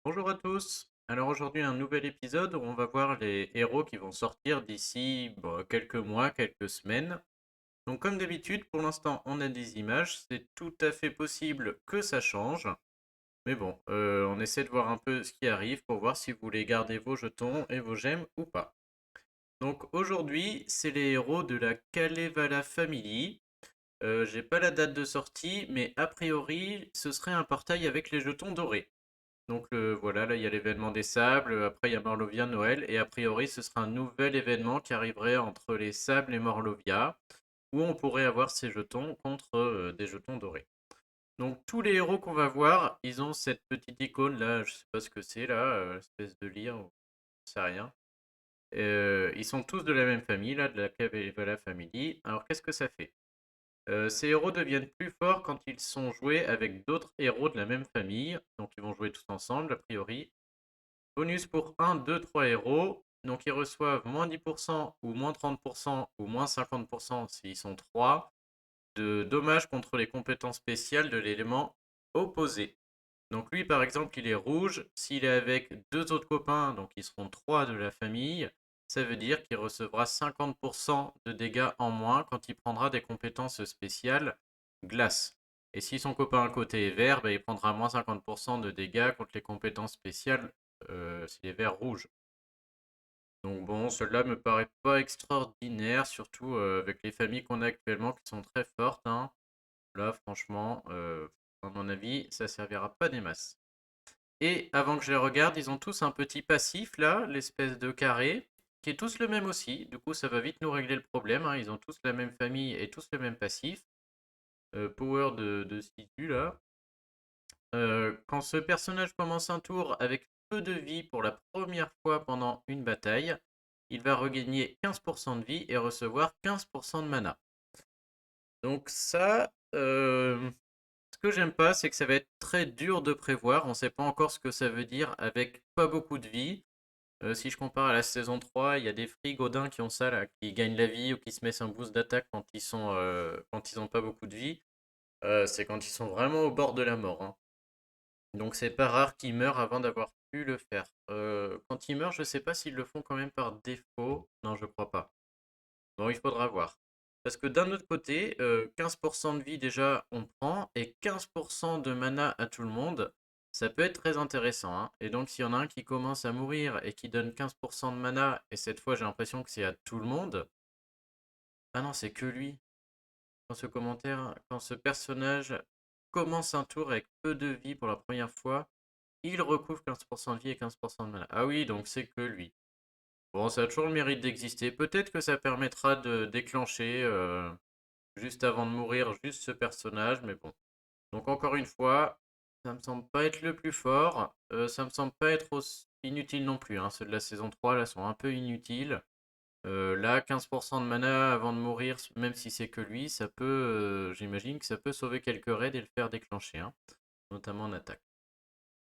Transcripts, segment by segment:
Bonjour à tous. Alors aujourd'hui un nouvel épisode où on va voir les héros qui vont sortir d'ici quelques mois, quelques semaines. Donc comme d'habitude, pour l'instant on a des images, c'est tout à fait possible que ça change. Mais bon, on essaie de voir un peu ce qui arrive pour voir si vous voulez garder vos jetons et vos gemmes ou pas. Donc aujourd'hui, c'est les héros de la Kalevala Family. J'ai pas la date de sortie, mais a priori, ce serait un portail avec les jetons dorés. Donc voilà, là il y a l'événement des sables, après il y a Morlovia Noël, et a priori ce sera un nouvel événement qui arriverait entre les sables et Morlovia, où on pourrait avoir ces jetons contre des jetons dorés. Donc tous les héros qu'on va voir, ils ont cette petite icône là, je sais pas ce que c'est là, espèce de lyre, ou je sais rien. Ils sont tous de la même famille là, de la Cavevala Family. Alors qu'est-ce que ça fait? Ces héros deviennent plus forts quand ils sont joués avec d'autres héros de la même famille, donc ils vont jouer tous ensemble a priori. Bonus pour un, 2, 3 héros. Donc ils reçoivent moins 10% ou moins 30% ou moins 50% s'ils sont 3 de dommages contre les compétences spéciales de l'élément opposé. Donc lui par exemple il est rouge, s'il est avec deux autres copains, donc ils seront 3 de la famille, ça veut dire qu'il recevra 50% de dégâts en moins quand il prendra des compétences spéciales glace. Et si son copain à côté est vert, bah, il prendra moins 50% de dégâts contre les compétences spéciales s'il est vert rouge. Donc bon, cela me paraît pas extraordinaire, surtout avec les familles qu'on a actuellement qui sont très fortes, hein. Là, franchement, à mon avis, ça servira pas des masses. Et avant que je les regarde, ils ont tous un petit passif là, l'espèce de carré, qui est tous le même aussi. Du coup, ça va vite nous régler le problème, hein. Ils ont tous la même famille et tous le même passif. Power de Situ là. Quand ce personnage commence un tour avec peu de vie pour la première fois pendant une bataille, il va regagner 15% de vie et recevoir 15% de mana. Donc ça, ce que j'aime pas, c'est que ça va être très dur de prévoir. On ne sait pas encore ce que ça veut dire avec pas beaucoup de vie. Si je compare à la saison 3, il y a des frigodins qui ont ça là, qui gagnent la vie ou qui se mettent un boost d'attaque quand ils ont pas beaucoup de vie. C'est quand ils sont vraiment au bord de la mort, hein. Donc c'est pas rare qu'ils meurent avant d'avoir pu le faire. Quand ils meurent, je sais pas s'ils le font quand même par défaut. Non, je crois pas. Bon, il faudra voir. Parce que d'un autre côté, 15% de vie déjà on prend et 15% de mana à tout le monde, ça peut être très intéressant, hein. Et donc s'il y en a un qui commence à mourir et qui donne 15% de mana, et cette fois j'ai l'impression que c'est à tout le monde. Ah non, c'est que lui. Quand ce personnage commence un tour avec peu de vie pour la première fois, il recouvre 15% de vie et 15% de mana. Ah oui, donc c'est que lui. Bon, ça a toujours le mérite d'exister. Peut-être que ça permettra de déclencher juste avant de mourir juste ce personnage, mais bon. Donc encore une fois, ça me semble pas être le plus fort. Ça me semble pas être aussi inutile non plus, hein. Ceux de la saison 3 là sont un peu inutiles. Là, 15% de mana avant de mourir, même si c'est que lui, ça peut, j'imagine que ça peut sauver quelques raids et le faire déclencher, hein, notamment en attaque.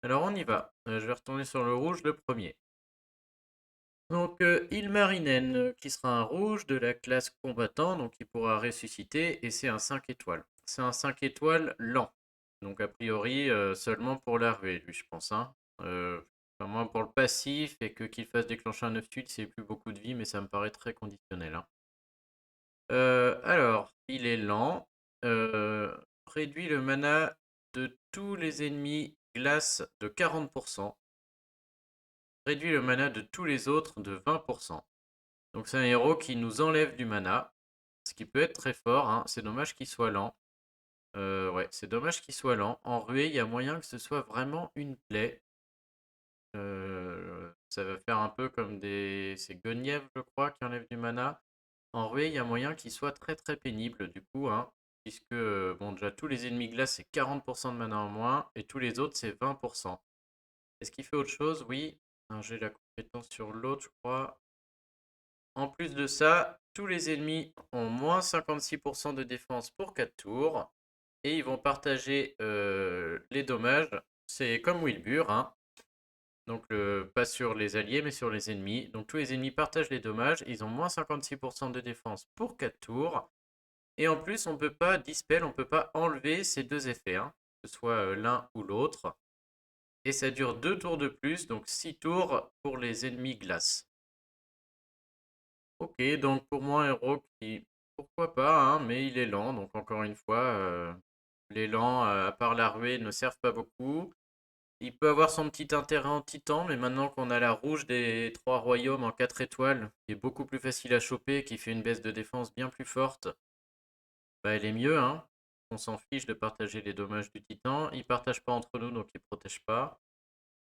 Alors on y va. Je vais retourner sur le rouge, le premier. Donc Ilmarinen, qui sera un rouge de la classe combattant, donc il pourra ressusciter, et c'est un 5 étoiles. C'est un 5 étoiles lent. Donc a priori seulement pour l'arrivée, lui je pense, hein. Enfin, moins pour le passif et que qu'il fasse déclencher un 9 tuiles, c'est plus beaucoup de vie, mais ça me paraît très conditionnel, hein. Alors, il est lent. Réduit le mana de tous les ennemis glace de 40%. Réduit le mana de tous les autres de 20%. Donc c'est un héros qui nous enlève du mana, ce qui peut être très fort, hein. C'est dommage qu'il soit lent. Ouais, c'est dommage qu'il soit lent. En ruée, il y a moyen que ce soit vraiment une plaie. Ça va faire un peu comme des... C'est Guenièvre, je crois, qui enlève du mana. En ruée, il y a moyen qu'il soit très très pénible, du coup, hein. Puisque, bon, déjà, tous les ennemis glace, c'est 40% de mana en moins, et tous les autres, c'est 20%. Est-ce qu'il fait autre chose? Oui. J'ai la compétence sur l'autre, je crois. En plus de ça, tous les ennemis ont moins 56% de défense pour 4 tours. Et ils vont partager les dommages. C'est comme Wilbur, hein. Donc pas sur les alliés mais sur les ennemis. Donc tous les ennemis partagent les dommages. Ils ont moins 56% de défense pour 4 tours. Et en plus, on peut pas dispel, on peut pas enlever ces deux effets, hein, que ce soit l'un ou l'autre. et ça dure 2 tours de plus, donc 6 tours pour les ennemis glace. Ok, donc pour moi un héros qui, pourquoi pas, hein, mais il est lent, donc encore une fois, les lents, à part la ruée, ne servent pas beaucoup. Il peut avoir son petit intérêt en titan, mais maintenant qu'on a la rouge des 3 royaumes en 4 étoiles, qui est beaucoup plus facile à choper, qui fait une baisse de défense bien plus forte, bah elle est mieux, hein. On s'en fiche de partager les dommages du titan. Ils partagent pas entre nous, donc ils protègent pas.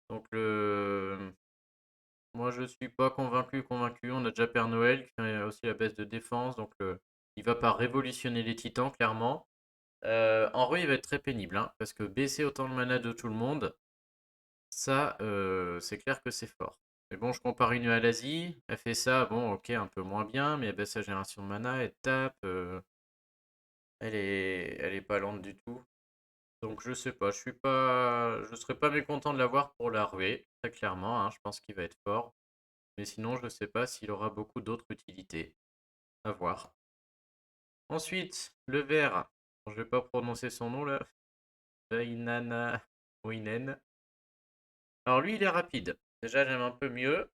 Donc moi je suis pas convaincu. On a déjà Père Noël qui fait aussi la baisse de défense, donc il va pas révolutionner les titans, clairement. En vrai, il va être très pénible, hein, parce que baisser autant le mana de tout le monde, ça, c'est clair que c'est fort. Mais bon, je compare une à l'Asie, elle fait ça, bon, ok, un peu moins bien, mais elle baisse sa génération de mana, elle tape, elle est pas lente du tout. Donc je sais pas, je serais pas mécontent de l'avoir pour la ruée, très clairement, hein, je pense qu'il va être fort. Mais sinon, je sais pas s'il aura beaucoup d'autres utilités. À voir. Ensuite, le vert. Je vais pas prononcer son nom là. Vainana Winen. Alors lui, il est rapide. Déjà, j'aime un peu mieux.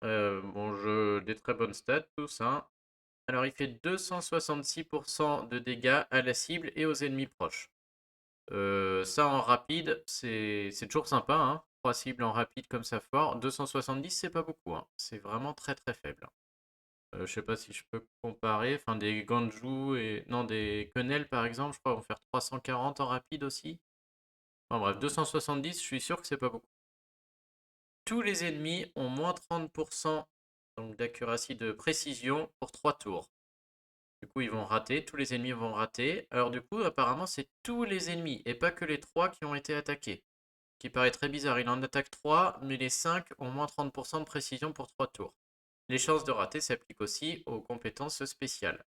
Bon jeu, des très bonnes stats, tous, hein. Alors, il fait 266% de dégâts à la cible et aux ennemis proches. Ça, en rapide, c'est toujours sympa, hein. 3 cibles en rapide comme ça fort. 270, c'est pas beaucoup, hein. C'est vraiment très très faible. Je sais pas si je peux comparer. Enfin, des Ganju et. Non, des Quenelle par exemple, je crois, vont faire 340 en rapide aussi. Enfin bref, 270, je suis sûr que c'est pas beaucoup. Tous les ennemis ont moins 30% donc d'accuracy de précision pour 3 tours. Du coup, ils vont rater, tous les ennemis vont rater. Alors du coup, apparemment, c'est tous les ennemis et pas que les 3 qui ont été attaqués. Ce qui paraît très bizarre, il en attaque 3, mais les 5 ont moins 30% de précision pour 3 tours. Les chances de rater s'appliquent aussi aux compétences spéciales.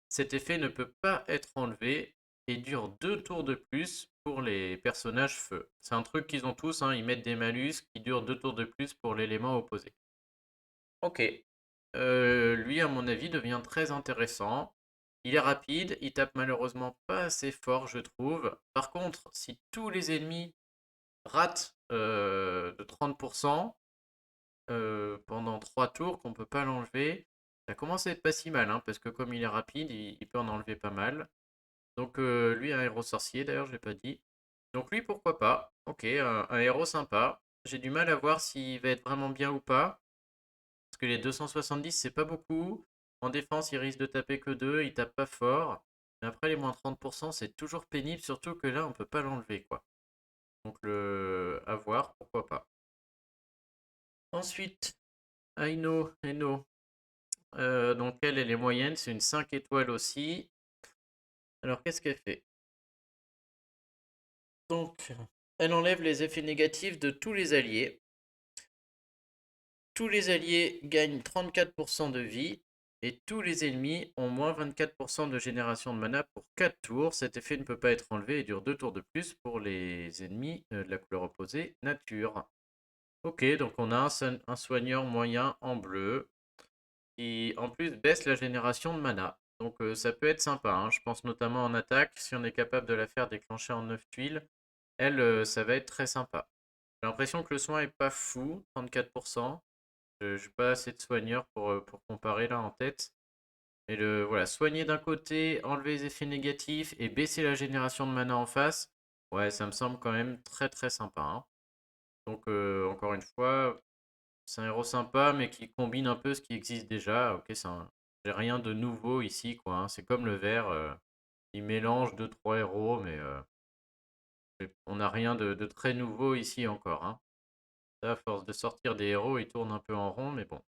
Cet effet ne peut pas être enlevé et dure 2 tours de plus pour les personnages feu. C'est un truc qu'ils ont tous, hein, ils mettent des malus qui durent 2 tours de plus pour l'élément opposé. Ok. Lui, à mon avis, devient très intéressant. Il est rapide, il tape malheureusement pas assez fort, je trouve. Par contre, si tous les ennemis ratent de 30%, pendant 3 tours, qu'on peut pas l'enlever, ça commence à être pas si mal, hein, parce que comme il est rapide, il peut en enlever pas mal. Donc lui, un héros sorcier, d'ailleurs, je l'ai pas dit. Donc lui, pourquoi pas. Ok, un héros sympa. J'ai du mal à voir s'il va être vraiment bien ou pas. Parce que les 270, c'est pas beaucoup. En défense, il risque de taper que 2, il tape pas fort. Mais après, les moins 30%, c'est toujours pénible, surtout que là, on peut pas l'enlever, quoi. Donc à voir, pourquoi pas. Ensuite, Aino, Eno. Donc elle est moyenne, c'est une 5 étoiles aussi. Alors qu'est-ce qu'elle fait? Donc, elle enlève les effets négatifs de tous les alliés. Tous les alliés gagnent 34% de vie et tous les ennemis ont moins 24% de génération de mana pour 4 tours. Cet effet ne peut pas être enlevé et dure 2 tours de plus pour les ennemis de la couleur opposée, nature. Ok, donc on a un soigneur moyen en bleu qui en plus baisse la génération de mana. Donc ça peut être sympa, hein. Je pense notamment en attaque, si on est capable de la faire déclencher en 9 tuiles, elle, ça va être très sympa. J'ai l'impression que le soin est pas fou, 34%. Je n'ai pas assez de soigneurs pour comparer là en tête. Mais voilà, soigner d'un côté, enlever les effets négatifs et baisser la génération de mana en face, ouais, ça me semble quand même très très sympa, hein. Donc encore une fois, c'est un héros sympa, mais qui combine un peu ce qui existe déjà. Ok, j'ai rien de nouveau ici, quoi, hein. C'est comme le vert, il mélange deux trois héros, mais on n'a rien de très nouveau ici encore, hein. Ça, à force de sortir des héros, il tourne un peu en rond, mais bon.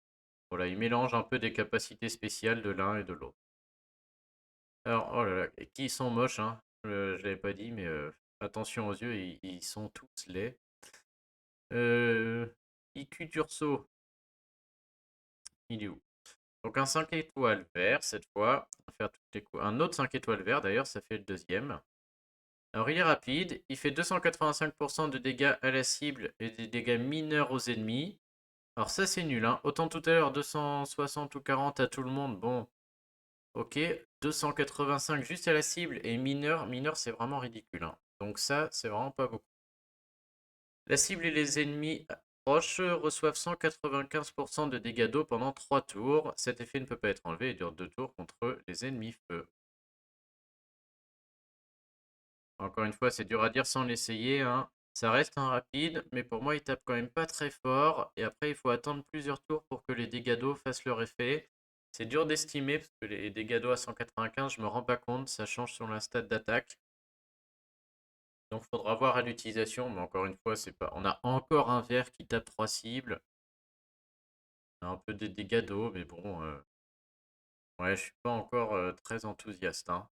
Voilà, il mélange un peu des capacités spéciales de l'un et de l'autre. Alors, oh là là, et qui sont moches, hein. Je l'avais pas dit, mais attention aux yeux, ils sont tous laids. IQ Turso, il est où? Donc un 5 étoiles vert cette fois. On va faire toutes les coups. Un autre 5 étoiles vert d'ailleurs, ça fait le deuxième. Alors il est rapide, il fait 285% de dégâts à la cible et des dégâts mineurs aux ennemis. Alors ça c'est nul, hein. Autant tout à l'heure 260 ou 40 à tout le monde, bon, ok. 285 juste à la cible et mineur, c'est vraiment ridicule, hein. Donc ça c'est vraiment pas beaucoup. La cible et les ennemis proches reçoivent 195% de dégâts d'eau pendant 3 tours. Cet effet ne peut pas être enlevé et dure 2 tours contre les ennemis feu. Encore une fois, c'est dur à dire sans l'essayer, hein. Ça reste un rapide, mais pour moi, il tape quand même pas très fort. Et après, il faut attendre plusieurs tours pour que les dégâts d'eau fassent leur effet. C'est dur d'estimer, parce que les dégâts d'eau à 195, je me rends pas compte, ça change sur la stat d'attaque. Donc, faudra voir à l'utilisation, mais encore une fois, c'est pas. On a encore un vert qui tape 3 cibles. On a un peu de dégâts d'eau, mais bon, ouais, je suis pas encore très enthousiaste, hein.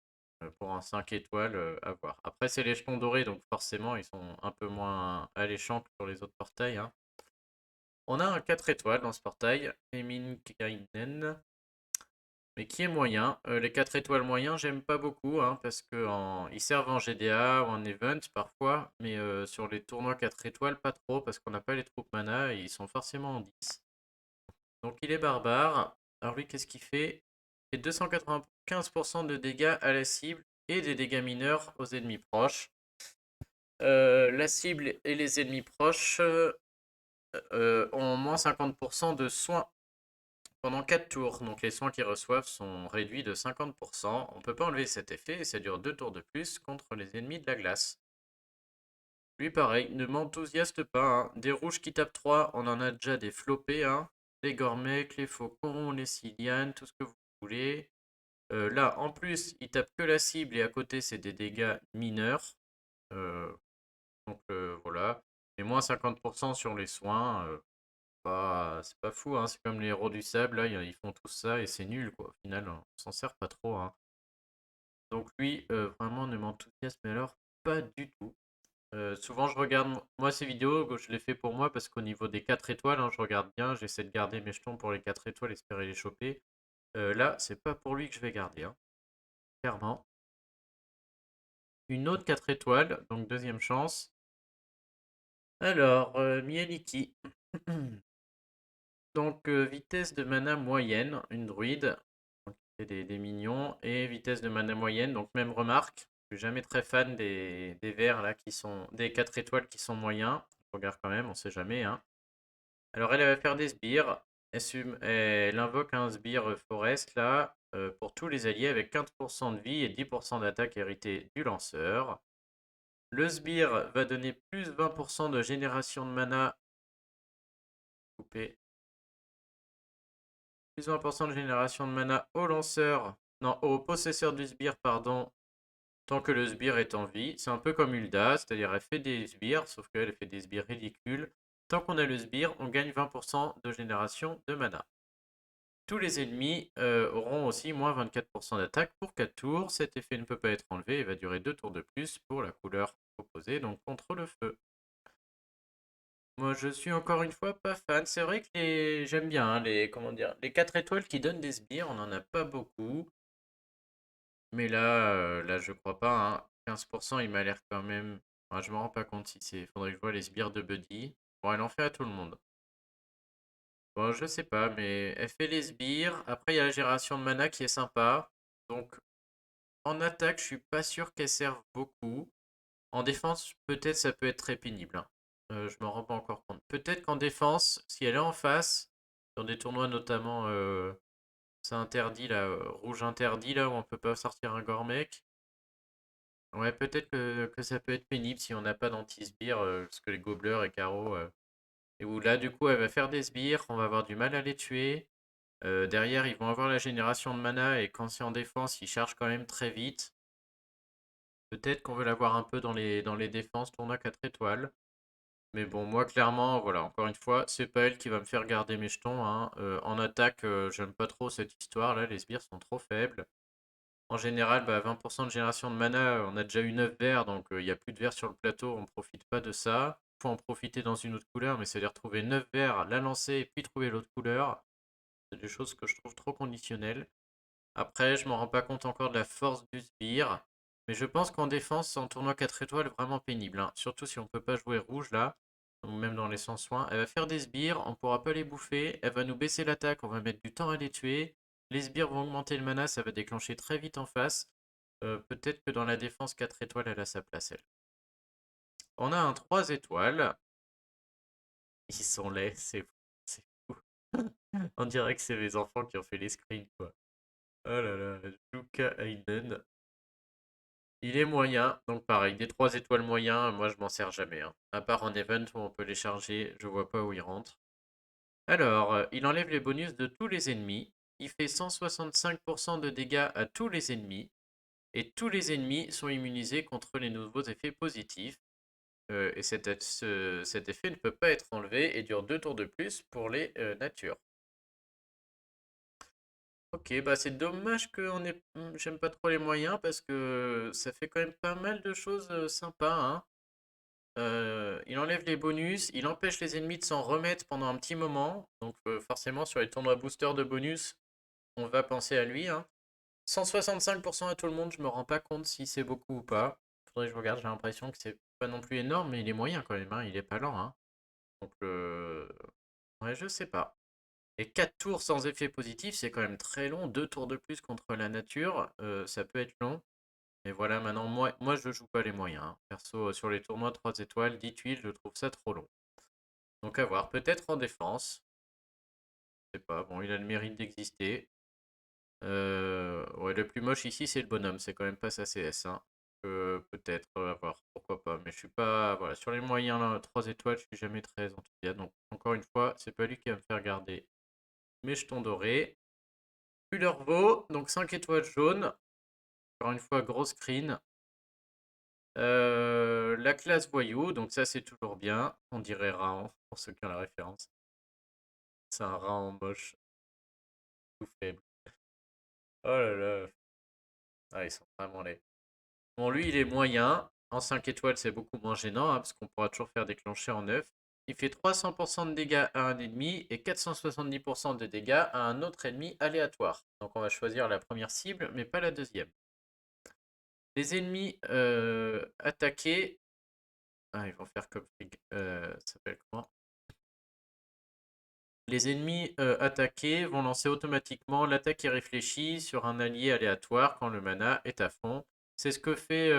Pour un 5 étoiles, à voir. Après, c'est les jetons dorés, donc forcément, ils sont un peu moins alléchants que sur les autres portails, hein. On a un 4 étoiles dans ce portail, Eminkainen, mais qui est moyen. Les 4 étoiles moyens, j'aime pas beaucoup, hein, parce que ils servent en GDA ou en event parfois, mais sur les tournois 4 étoiles, pas trop, parce qu'on n'a pas les troupes mana et ils sont forcément en 10. Donc il est barbare. Alors lui, qu'est-ce qu'il fait? Il fait 295% de dégâts à la cible et des dégâts mineurs aux ennemis proches. La cible et les ennemis proches ont moins 50% de soins pendant 4 tours. Donc les soins qu'ils reçoivent sont réduits de 50%. On ne peut pas enlever cet effet et ça dure 2 tours de plus contre les ennemis de la glace. Lui pareil, ne m'enthousiaste pas, hein. Des rouges qui tapent 3, on en a déjà des flopés, hein. Les Gormecs, les Faucons, les Silianes, tout ce que vous voulez. Là, en plus, il tape que la cible et à côté, c'est des dégâts mineurs. Euh, donc voilà. Et moins 50% sur les soins. C'est pas fou, hein. C'est comme les héros du sable, là, ils font tout ça et c'est nul, quoi. Au final, on s'en sert pas trop, hein. Donc lui, vraiment, ne m'enthousiasme mais alors pas du tout. Souvent, je regarde, moi, ces vidéos, je les fais pour moi parce qu'au niveau des 4 étoiles, hein, je regarde bien, j'essaie de garder mes jetons pour les 4 étoiles, espérer les choper. Là, c'est pas pour lui que je vais garder, hein, clairement. Une autre 4 étoiles, donc deuxième chance. Alors, Mieliki. Donc, vitesse de mana moyenne, une druide, donc qui fait des minions, et vitesse de mana moyenne, donc même remarque. Je suis jamais très fan des verts là qui sont des 4 étoiles qui sont moyens. Je regarde quand même, on sait jamais, hein. Alors, elle va faire des sbires. Elle invoque un sbire forest là pour tous les alliés avec 15% de vie et 10% d'attaque héritée du lanceur. Le sbire va donner plus 20% de génération de mana. Coupé. Plus 20% de génération de mana au lanceur. Non, au possesseur du sbire, pardon. Tant que le sbire est en vie. C'est un peu comme Ulda, c'est-à-dire elle fait des sbires, sauf qu'elle fait des sbires ridicules. Tant qu'on a le sbire, on gagne 20% de génération de mana. Tous les ennemis auront aussi moins 24% d'attaque pour 4 tours. Cet effet ne peut pas être enlevé et va durer 2 tours de plus pour la couleur opposée, donc contre le feu. Moi, je suis encore une fois pas fan. C'est vrai que j'aime bien, hein, comment dire, les 4 étoiles qui donnent des sbires, on n'en a pas beaucoup. Mais là, je crois pas, hein. 15%, il m'a l'air quand même. Enfin, je me rends pas compte si c'est. Faudrait que je vois les sbires de Buddy. Bon, elle en fait à tout le monde. Bon, je sais pas, mais elle fait les sbires. Après, il y a la génération de mana qui est sympa. Donc, en attaque, je suis pas sûr qu'elle serve beaucoup. En défense, peut-être ça peut être très pénible, hein. Je m'en rends pas encore compte. Peut-être qu'en défense, si elle est en face, sur des tournois notamment, c'est interdit là, rouge interdit là où on peut pas sortir un Gormec. Ouais, peut-être que ça peut être pénible si on n'a pas d'anti-sbire, parce que les gobeleurs et carreaux, et où là du coup elle va faire des sbires, on va avoir du mal à les tuer. Derrière, ils vont avoir la génération de mana et quand c'est en défense, ils chargent quand même très vite. Peut-être qu'on veut l'avoir un peu dans les défenses, tournoi 4 étoiles. Mais bon, moi clairement, voilà, encore une fois, c'est pas elle qui va me faire garder mes jetons, hein. En attaque, j'aime pas trop cette histoire là, les sbires sont trop faibles. En général, 20% de génération de mana, on a déjà eu 9 verts, donc il n'y a plus de verts sur le plateau, on ne profite pas de ça. Il faut en profiter dans une autre couleur, mais c'est-à-dire trouver 9 verts, la lancer et puis trouver l'autre couleur. C'est des choses que je trouve trop conditionnelles. Après, je m'en rends pas compte encore de la force du sbire. Mais je pense qu'en défense, en tournoi 4 étoiles, vraiment pénible, hein. Surtout si on peut pas jouer rouge là, ou même dans les sans soins. Elle va faire des sbires, on pourra pas les bouffer. Elle va nous baisser l'attaque, on va mettre du temps à les tuer. Les sbires vont augmenter le mana, ça va déclencher très vite en face. Peut-être que dans la défense 4 étoiles, elle a sa place, elle. On a un 3 étoiles. Ils sont laids, c'est fou. On dirait que c'est mes enfants qui ont fait les screens, quoi. Oh là là, Luca Hayden. Il est moyen, donc pareil, des 3 étoiles moyens, moi je m'en sers jamais, hein. À part en event où on peut les charger, je vois pas où ils rentrent. Alors, il enlève les bonus de tous les ennemis. Il fait 165% de dégâts à tous les ennemis. Et tous les ennemis sont immunisés contre les nouveaux effets positifs. Et cet effet ne peut pas être enlevé et dure 2 tours de plus pour les natures. Ok, bah c'est dommage que j'aime pas trop les moyens parce que ça fait quand même pas mal de choses sympas, hein. Il enlève les bonus, il empêche les ennemis de s'en remettre pendant un petit moment. Donc forcément sur les tournois booster de bonus, on va penser à lui, hein. 165% à tout le monde, je me rends pas compte si c'est beaucoup ou pas. Faudrait que je regarde, j'ai l'impression que c'est pas non plus énorme, mais il est moyen quand même, hein. Il est pas lent, hein. Donc ouais, je sais pas. Et 4 tours sans effet positif, c'est quand même très long. 2 tours de plus contre la nature, ça peut être long. Et voilà, maintenant, moi je joue pas les moyens, hein. Perso, sur les tournois 3 étoiles, 10 tuiles, je trouve ça trop long. Donc à voir, peut-être en défense. Je sais pas, bon, il a le mérite d'exister. Ouais, le plus moche ici, c'est le bonhomme. C'est quand même pas sa CS, hein. Peut-être, à voir, pourquoi pas. Mais je suis pas. Voilà, sur les moyens là, 3 étoiles, je suis jamais très enthousiaste. Donc, encore une fois, c'est pas lui qui va me faire garder mes jetons dorés. Kullervo, donc 5 étoiles jaunes. Encore une fois, gros screen. La classe voyou, donc ça c'est toujours bien. On dirait Raon, pour ceux qui ont la référence. C'est un Raon moche, tout faible. Oh là là. Ah, ils sont vraiment laids. Bon, lui, il est moyen. En 5 étoiles, c'est beaucoup moins gênant, hein, parce qu'on pourra toujours faire déclencher en 9. Il fait 300% de dégâts à un ennemi et 470% de dégâts à un autre ennemi aléatoire. Donc on va choisir la première cible, mais pas la deuxième. Les ennemis attaqués... Ah, ils vont faire comme... ça s'appelle comment? Les ennemis attaqués vont lancer automatiquement l'attaque irréfléchie sur un allié aléatoire quand le mana est à fond. C'est ce que fait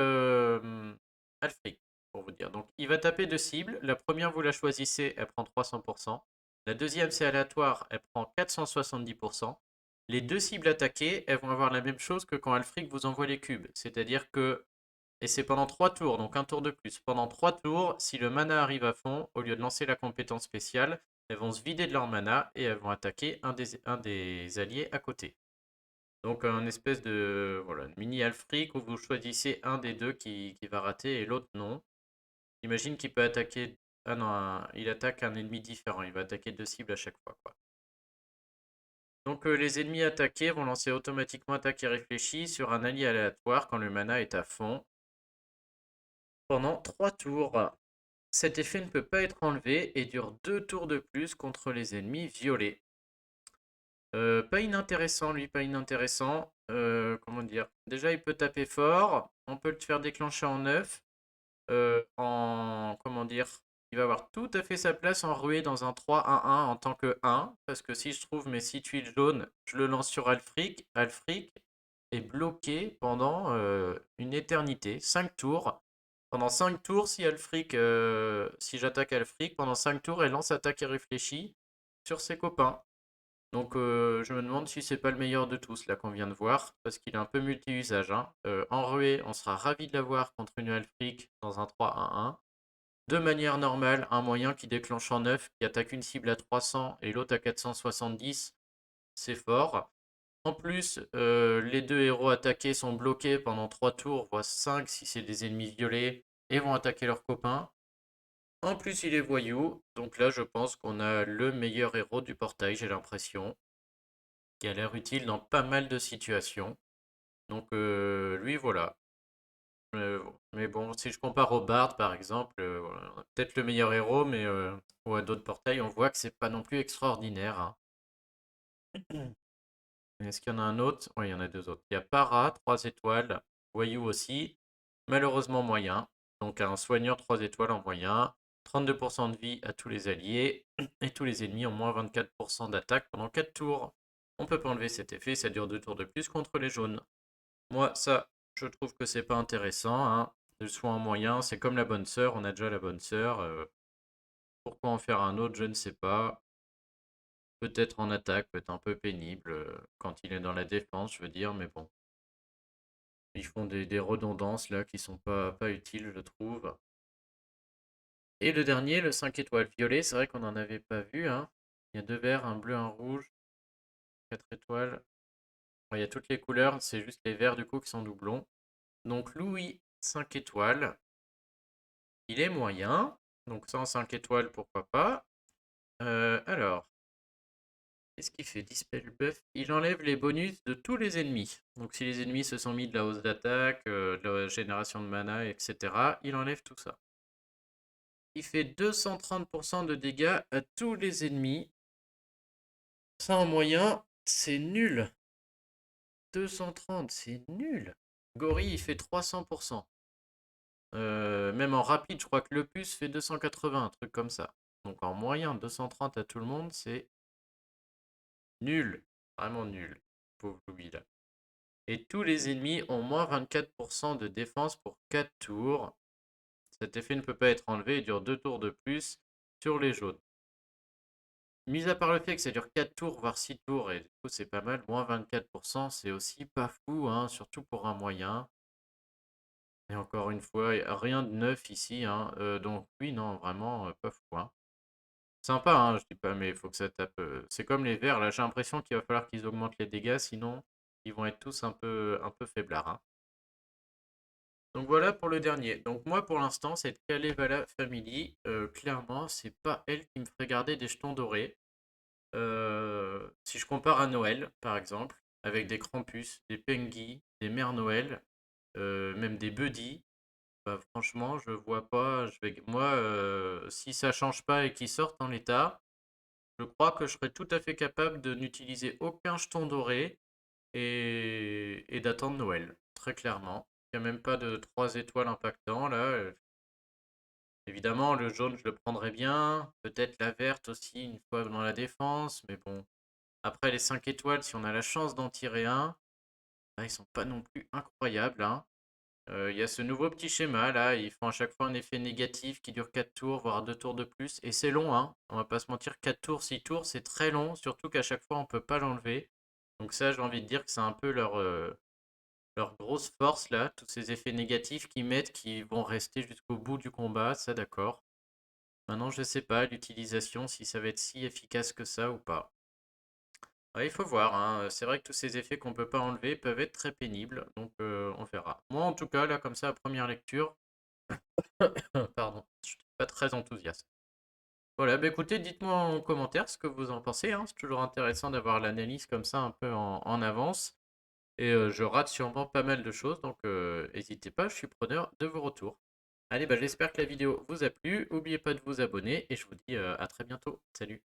Alfric, pour vous dire. Donc, il va taper deux cibles. La première, vous la choisissez, elle prend 300%. La deuxième, c'est aléatoire, elle prend 470%. Les deux cibles attaquées, elles vont avoir la même chose que quand Alfric vous envoie les cubes. C'est-à-dire que, et c'est pendant 3 tours, donc un tour de plus. Pendant 3 tours, si le mana arrive à fond, au lieu de lancer la compétence spéciale, elles vont se vider de leur mana et elles vont attaquer un des alliés à côté. Donc un espèce de voilà, mini Alfric où vous choisissez un des deux qui va rater et l'autre non. Imagine qu'il peut attaquer... Ah non, il attaque un ennemi différent, il va attaquer deux cibles à chaque fois, quoi. Donc les ennemis attaqués vont lancer automatiquement attaque irréfléchie sur un allié aléatoire quand le mana est à fond pendant 3 tours. Cet effet ne peut pas être enlevé et dure 2 tours de plus contre les ennemis violets. Pas inintéressant, lui, pas inintéressant. Comment dire? Déjà, il peut taper fort. On peut le faire déclencher en 9. Comment dire? Il va avoir tout à fait sa place en ruée dans un 3-1-1 en tant que 1. Parce que si je trouve mes 6 tuiles jaunes, je le lance sur Alfric. Alfric est bloqué pendant une éternité. 5 tours. Pendant 5 tours, si j'attaque Alfric, pendant 5 tours, elle lance attaque et réfléchit sur ses copains. Donc je me demande si c'est pas le meilleur de tous là qu'on vient de voir, parce qu'il est un peu multi-usage, hein. En ruée, on sera ravi de l'avoir contre une Alfric dans un 3-1-1. De manière normale, un moyen qui déclenche en 9, qui attaque une cible à 300 et l'autre à 470, c'est fort. En plus, les deux héros attaqués sont bloqués pendant 3 tours, voire 5 si c'est des ennemis violets, et vont attaquer leurs copains. En plus, il est voyou, donc là je pense qu'on a le meilleur héros du portail, j'ai l'impression, qui a l'air utile dans pas mal de situations. Donc lui, voilà. Mais bon, si je compare au Bard, par exemple, voilà, peut-être le meilleur héros, mais ou à d'autres portails, on voit que c'est pas non plus extraordinaire, hein. Est-ce qu'il y en a un autre? Oui, il y en a deux autres. Il y a Para, 3 étoiles, Voyou aussi, malheureusement moyen. Donc un soigneur 3 étoiles en moyen, 32% de vie à tous les alliés, et tous les ennemis ont moins 24% d'attaque pendant 4 tours. On peut pas enlever cet effet, ça dure 2 tours de plus contre les jaunes. Moi, ça, je trouve que c'est pas intéressant, hein. Le soin en moyen, c'est comme la bonne sœur, on a déjà la bonne sœur. Pourquoi en faire un autre, je ne sais pas. Peut-être en attaque, peut-être un peu pénible quand il est dans la défense, je veux dire, mais bon. Ils font des redondances là qui sont pas utiles, je trouve. Et le dernier, le 5 étoiles violet, c'est vrai qu'on n'en avait pas vu, hein. Il y a 2 verts, un bleu, un rouge, 4 étoiles. Bon, il y a toutes les couleurs, c'est juste les verts du coup qui sont doublons. Donc Louis, 5 étoiles. Il est moyen, donc 105 étoiles, pourquoi pas. Alors, qu'est-ce qu'il fait Dispel buff. Il enlève les bonus de tous les ennemis. Donc si les ennemis se sont mis de la hausse d'attaque, de la génération de mana, etc., il enlève tout ça. Il fait 230% de dégâts à tous les ennemis. Ça en moyen, c'est nul. 230, c'est nul. Gorille, il fait 300%. Même en rapide, je crois que le plus fait 280, un truc comme ça. Donc en moyen, 230 à tout le monde, c'est nul. Vraiment nul. Pauvre Louis là. Et tous les ennemis ont moins 24% de défense pour 4 tours. Cet effet ne peut pas être enlevé et dure 2 tours de plus sur les jaunes. Mis à part le fait que ça dure 4 tours, voire 6 tours, et du coup c'est pas mal, moins 24%, c'est aussi pas fou, hein, surtout pour un moyen. Et encore une fois, rien de neuf ici, hein, donc oui, non, vraiment pas fou, hein. Sympa, hein, je dis pas, mais il faut que ça tape. C'est comme les verts, là j'ai l'impression qu'il va falloir qu'ils augmentent les dégâts, sinon ils vont être tous un peu faiblards, hein. Donc voilà pour le dernier. Donc moi pour l'instant cette Kalevala Family, clairement c'est pas elle qui me ferait garder des jetons dorés. Si je compare à Noël par exemple, avec des Krampus, des Pengy, des Mères Noël, même des Buddy, bah franchement je vois pas, moi si ça change pas et qu'ils sortent en l'état, je crois que je serais tout à fait capable de n'utiliser aucun jeton doré et d'attendre Noël, très clairement. Il n'y a même pas de 3 étoiles impactant là. Évidemment, le jaune, je le prendrais bien. Peut-être la verte aussi, une fois dans la défense. Mais bon, après les 5 étoiles, si on a la chance d'en tirer un, là, ils sont pas non plus incroyables, hein. Il y a ce nouveau petit schéma là, ils font à chaque fois un effet négatif qui dure 4 tours, voire 2 tours de plus. Et c'est long, hein. On va pas se mentir, 4 tours, 6 tours, c'est très long, surtout qu'à chaque fois on peut pas l'enlever. Donc ça, j'ai envie de dire que c'est un peu leur grosse force là, tous ces effets négatifs qu'ils mettent qui vont rester jusqu'au bout du combat, ça d'accord. Maintenant, je sais pas l'utilisation, si ça va être si efficace que ça ou pas. Ouais, il faut voir, hein. C'est vrai que tous ces effets qu'on peut pas enlever peuvent être très pénibles, donc on verra. Moi, en tout cas, là, comme ça, à première lecture, pardon, je suis pas très enthousiaste. Voilà, bah écoutez, dites-moi en commentaire ce que vous en pensez, hein. C'est toujours intéressant d'avoir l'analyse comme ça un peu en avance. Et je rate sûrement pas mal de choses, donc n'hésitez pas, je suis preneur de vos retours. Allez, bah, j'espère que la vidéo vous a plu. N'oubliez pas de vous abonner et je vous dis à très bientôt. Salut!